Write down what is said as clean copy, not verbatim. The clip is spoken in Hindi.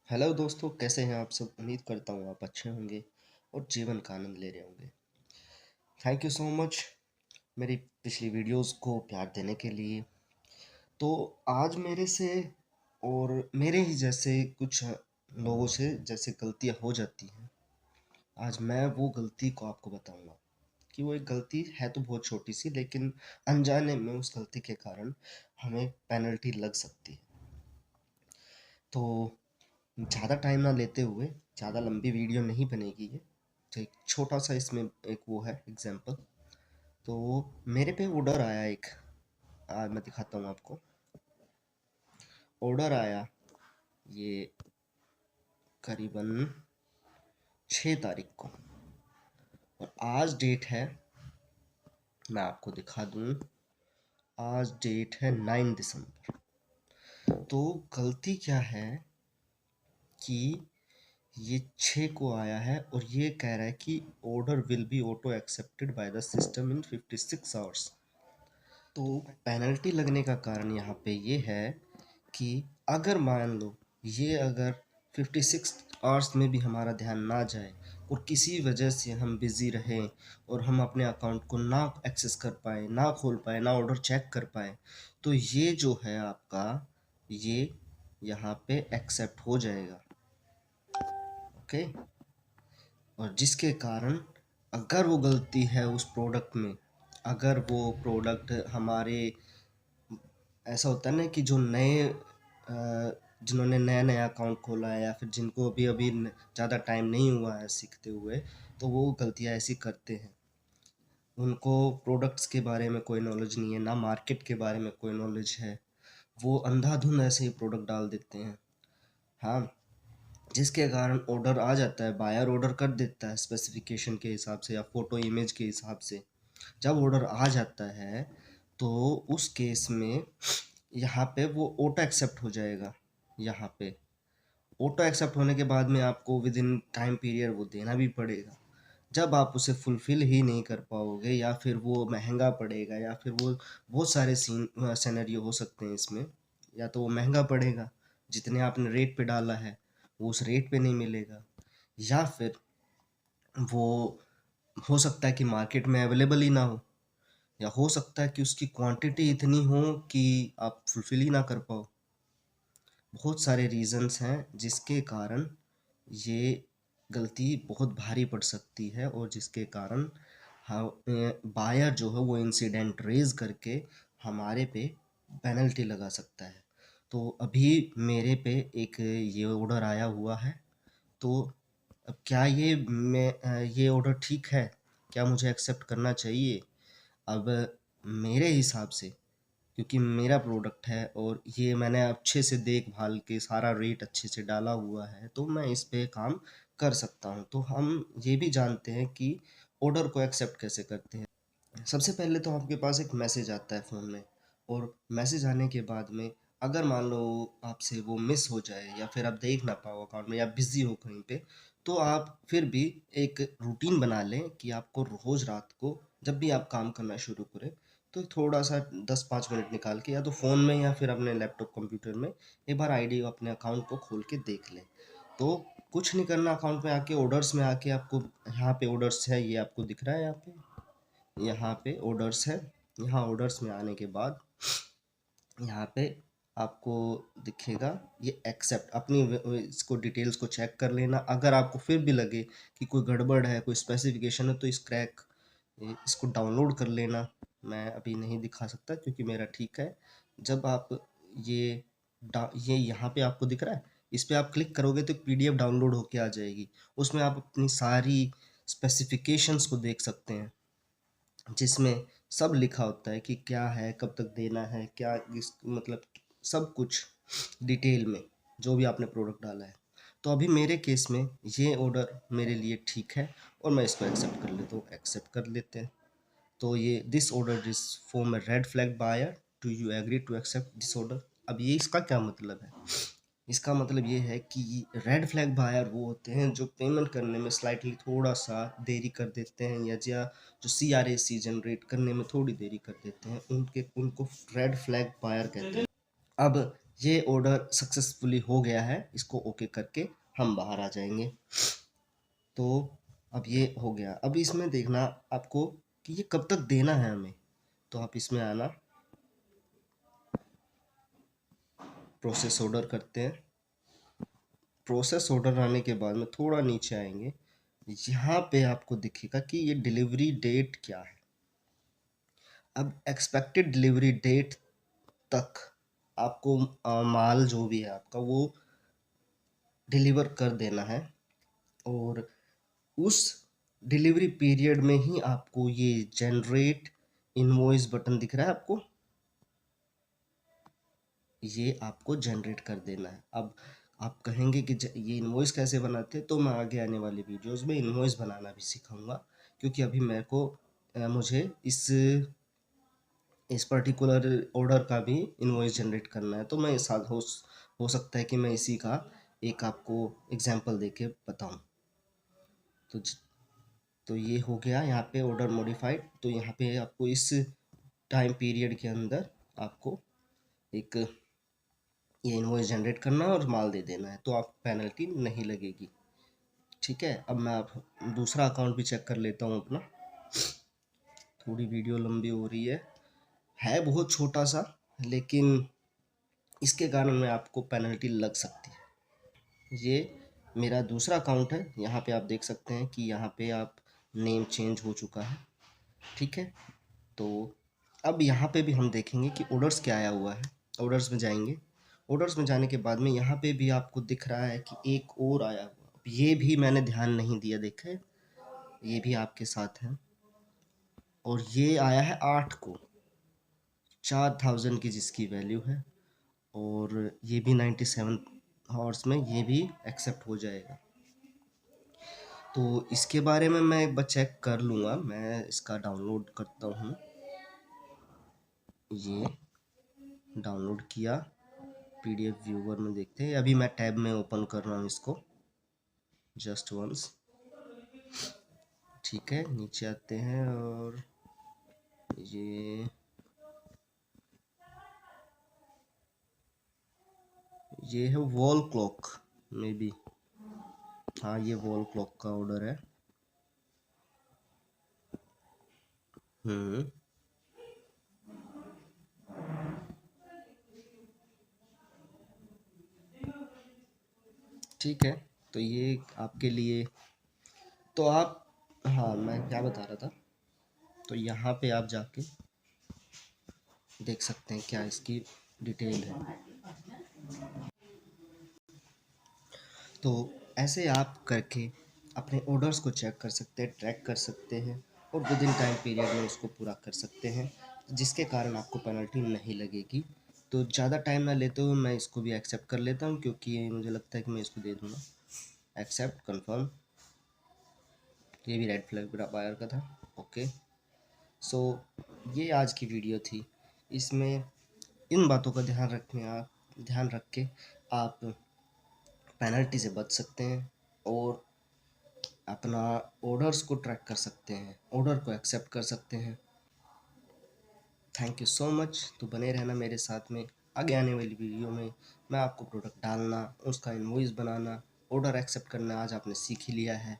हेलो दोस्तों, कैसे हैं आप सब। उम्मीद करता हूँ आप अच्छे होंगे और जीवन का आनंद ले रहे होंगे। थैंक यू सो मच मेरी पिछली वीडियोस को प्यार देने के लिए। तो आज मेरे से और मेरे ही जैसे कुछ लोगों से जैसे गलतियाँ हो जाती हैं, आज मैं वो गलती को आपको बताऊंगा कि वो एक गलती है तो बहुत छोटी सी, लेकिन अनजाने में उस गलती के कारण हमें पेनल्टी लग सकती है। तो ज़्यादा टाइम ना लेते हुए, ज़्यादा लंबी वीडियो नहीं बनेगी ये, तो एक छोटा सा इसमें एक वो है एग्जाम्पल। तो मेरे पे ऑर्डर आया एक, आज मैं दिखाता हूँ आपको। ऑर्डर आया ये करीबन 6 तारीख को, और आज डेट है, मैं आपको दिखा दूँ, आज डेट है 9 दिसंबर। तो गलती क्या है कि ये 6 को आया है और ये कह रहा है कि order will be auto accepted by the system in 56 hours. तो पेनल्टी लगने का कारण यहाँ पे ये है कि अगर मान लो ये अगर 56 आवर्स में भी हमारा ध्यान ना जाए और किसी वजह से हम बिज़ी रहें और हम अपने अकाउंट को ना एक्सेस कर पाए, ना खोल पाए, ना ऑर्डर चेक कर पाए, तो ये जो है आपका, ये यहाँ पे एक्सेप्ट हो जाएगा। ओके। और जिसके कारण अगर वो गलती है उस प्रोडक्ट में, अगर वो प्रोडक्ट हमारे, ऐसा होता है ना कि जो नए जिन्होंने नया नया अकाउंट खोला है या फिर जिनको अभी अभी ज़्यादा टाइम नहीं हुआ है सीखते हुए, तो वो गलतियाँ ऐसी करते हैं। उनको प्रोडक्ट्स के बारे में कोई नॉलेज नहीं है, ना मार्केट के बारे में कोई नॉलेज है, वो अंधाधुंध ऐसे ही प्रोडक्ट डाल देते हैं। हाँ, जिसके कारण ऑर्डर आ जाता है, बायर ऑर्डर कर देता है स्पेसिफिकेशन के हिसाब से या फोटो इमेज के हिसाब से। जब ऑर्डर आ जाता है तो उस केस में यहाँ पे वो ऑटो एक्सेप्ट हो जाएगा। यहाँ पे ऑटो एक्सेप्ट होने के बाद में आपको विद इन टाइम पीरियड वो देना भी पड़ेगा। जब आप उसे फुलफिल ही नहीं कर पाओगे, या फिर वो महंगा पड़ेगा, या फिर वो बहुत सारे सीन सिनेरियो हो सकते हैं इसमें। या तो वो महंगा पड़ेगा, जितने आपने रेट पे डाला है वो उस रेट पे नहीं मिलेगा, या फिर वो हो सकता है कि मार्केट में अवेलेबल ही ना हो, या हो सकता है कि उसकी क्वांटिटी इतनी हो कि आप फुलफिल ही ना कर पाओ। बहुत सारे रीजंस हैं जिसके कारण ये गलती बहुत भारी पड़ सकती है, और जिसके कारण बायर जो है वो इंसिडेंट रेज करके हमारे पे पेनल्टी लगा सकता है। तो अभी मेरे पे एक ये ऑर्डर आया हुआ है। तो अब क्या ये ऑर्डर ठीक है, क्या मुझे एक्सेप्ट करना चाहिए? अब मेरे हिसाब से, क्योंकि मेरा प्रोडक्ट है और ये मैंने अच्छे से देखभाल के सारा रेट अच्छे से डाला हुआ है, तो मैं इस पे काम कर सकता हूँ। तो हम ये भी जानते हैं कि ऑर्डर को एक्सेप्ट कैसे करते हैं। सबसे पहले तो आपके पास एक मैसेज आता है फ़ोन में, और मैसेज आने के बाद में अगर मान लो आपसे वो मिस हो जाए या फिर आप देख ना पाओ अकाउंट में, या बिज़ी हो कहीं पे, तो आप फिर भी एक रूटीन बना लें कि आपको रोज़ रात को जब भी आप काम करना शुरू करें, तो थोड़ा सा 10-5 मिनट निकाल के या तो फ़ोन में या फिर अपने लैपटॉप कंप्यूटर में एक बार आईडी अपने अकाउंट को खोल के देख लें। तो कुछ नहीं करना, अकाउंट में आके ऑर्डर्स में आके आपको, यहाँ पे ऑर्डर्स है, ये आपको दिख रहा है यहाँ पे, यहाँ पे ऑर्डर्स है। यहाँ ऑर्डर्स में आने के बाद यहाँ पे आपको दिखेगा ये एक्सेप्ट, अपनी इसको डिटेल्स को चेक कर लेना। अगर आपको फिर भी लगे कि कोई गड़बड़ है, कोई स्पेसिफिकेशन है, तो इस क्रैक इसको डाउनलोड कर लेना। मैं अभी नहीं दिखा सकता क्योंकि मेरा ठीक है। जब आप ये ये यहाँ पे आपको दिख रहा है, इस पे आप क्लिक करोगे तो पीडीएफ डाउनलोड होके आ जाएगी। उसमें आप अपनी सारी स्पेसिफिकेशंस को देख सकते हैं, जिसमें सब लिखा होता है कि क्या है, कब तक देना है, क्या इस मतलब सब कुछ डिटेल में, जो भी आपने प्रोडक्ट डाला है। तो अभी मेरे केस में ये ऑर्डर मेरे लिए ठीक है और मैं इसको एक्सेप्ट कर लेता हूँ, एक्सेप्ट कर लेते हैं। तो ये this order is for a red flag buyer, do you agree to accept this order. अब ये इसका क्या मतलब है? इसका मतलब ये है कि रेड फ्लैग बायर वो होते हैं जो पेमेंट करने में स्लाइटली थोड़ा सा देरी कर देते हैं, या जो CRAC जनरेट करने में थोड़ी देरी कर देते हैं, उनको रेड फ्लैग बायर कहते हैं। अब ये ऑर्डर सक्सेसफुली हो गया है, इसको ओके करके हम बाहर आ जाएंगे। तो अब ये हो गया। अब इसमें देखना आपको कि ये कब तक देना है हमें। तो आप इसमें आना, प्रोसेस ऑर्डर करते हैं। प्रोसेस ऑर्डर आने के बाद में थोड़ा नीचे आएंगे, यहाँ पे आपको दिखेगा कि ये डिलीवरी डेट क्या है। अब एक्सपेक्टेड डिलीवरी डेट तक आपको माल जो भी है आपका वो डिलीवर कर देना है, और उस डिलीवरी पीरियड में ही आपको ये जनरेट इनवॉइस बटन दिख रहा है आपको, ये आपको जनरेट कर देना है। अब आप कहेंगे कि ये इनवॉइस कैसे बनाते हैं, तो मैं आगे आने वाली वीडियोस में इनवॉइस बनाना भी सिखाऊंगा, क्योंकि अभी मेरे को मुझे इस पर्टिकुलर ऑर्डर का भी इनवॉइस जनरेट करना है। तो मैं साथ हो सकता है कि मैं इसी का एक आपको एग्जांपल देके बताऊं। तो तो ये हो गया यहाँ पे ऑर्डर मॉडिफाइड। तो यहाँ पे आपको इस टाइम पीरियड के अंदर आपको एक ये इनवॉइस जनरेट करना है और माल दे देना है, तो आप पेनल्टी नहीं लगेगी। ठीक है, अब मैं आप दूसरा अकाउंट भी चेक कर लेता हूँ अपना। थोड़ी वीडियो लंबी हो रही है बहुत छोटा सा, लेकिन इसके कारण में आपको पेनल्टी लग सकती है। ये मेरा दूसरा अकाउंट है, यहाँ पे आप देख सकते हैं कि यहाँ पे आप नेम चेंज हो चुका है। ठीक है, तो अब यहाँ पे भी हम देखेंगे कि ऑर्डर्स क्या आया हुआ है। ऑर्डर्स में जाएंगे, ऑर्डर्स में जाने के बाद में यहाँ पे भी आपको दिख रहा है कि एक और आया हुआ, ये भी मैंने ध्यान नहीं दिया, देखे ये भी आपके साथ है, और ये आया है 8 को, 4000 की जिसकी वैल्यू है, और ये भी 97 हॉर्स में ये भी एक्सेप्ट हो जाएगा। तो इसके बारे में मैं एक बार चेक कर लूँगा, मैं इसका डाउनलोड करता हूँ। ये डाउनलोड किया, पीडीएफ व्यूवर में देखते हैं। अभी मैं टैब में ओपन कर रहा हूँ इसको, जस्ट वंस। ठीक है, नीचे आते हैं, और ये है वॉल क्लॉक मे बी, हाँ ये वॉल क्लॉक का ऑर्डर है। ठीक है, तो ये आपके लिए, तो आप, हाँ मैं क्या बता रहा था, तो यहाँ पे आप जाके देख सकते हैं क्या इसकी डिटेल है। तो ऐसे आप करके अपने ऑर्डर्स को चेक कर सकते हैं, ट्रैक कर सकते हैं, और विद इन टाइम पीरियड में उसको पूरा कर सकते हैं, जिसके कारण आपको पेनल्टी नहीं लगेगी। तो ज़्यादा टाइम ना लेते हुए मैं इसको भी एक्सेप्ट कर लेता हूँ, क्योंकि मुझे लगता है कि मैं इसको दे दूँगा एक्सेप्ट कन्फर्म। ये भी रेड फ्लैग वायर का था, ओके। सो ये आज की वीडियो थी, इसमें इन बातों का ध्यान रख के आप पेनल्टी से बच सकते हैं, और अपना ऑर्डर्स को ट्रैक कर सकते हैं, ऑर्डर को एक्सेप्ट कर सकते हैं। Thank you so much. तो बने रहना मेरे साथ में, आगे आने वाली वीडियो में मैं आपको प्रोडक्ट डालना, उसका इनवॉइस बनाना, ऑर्डर एक्सेप्ट करना आज आपने सीख ही लिया है।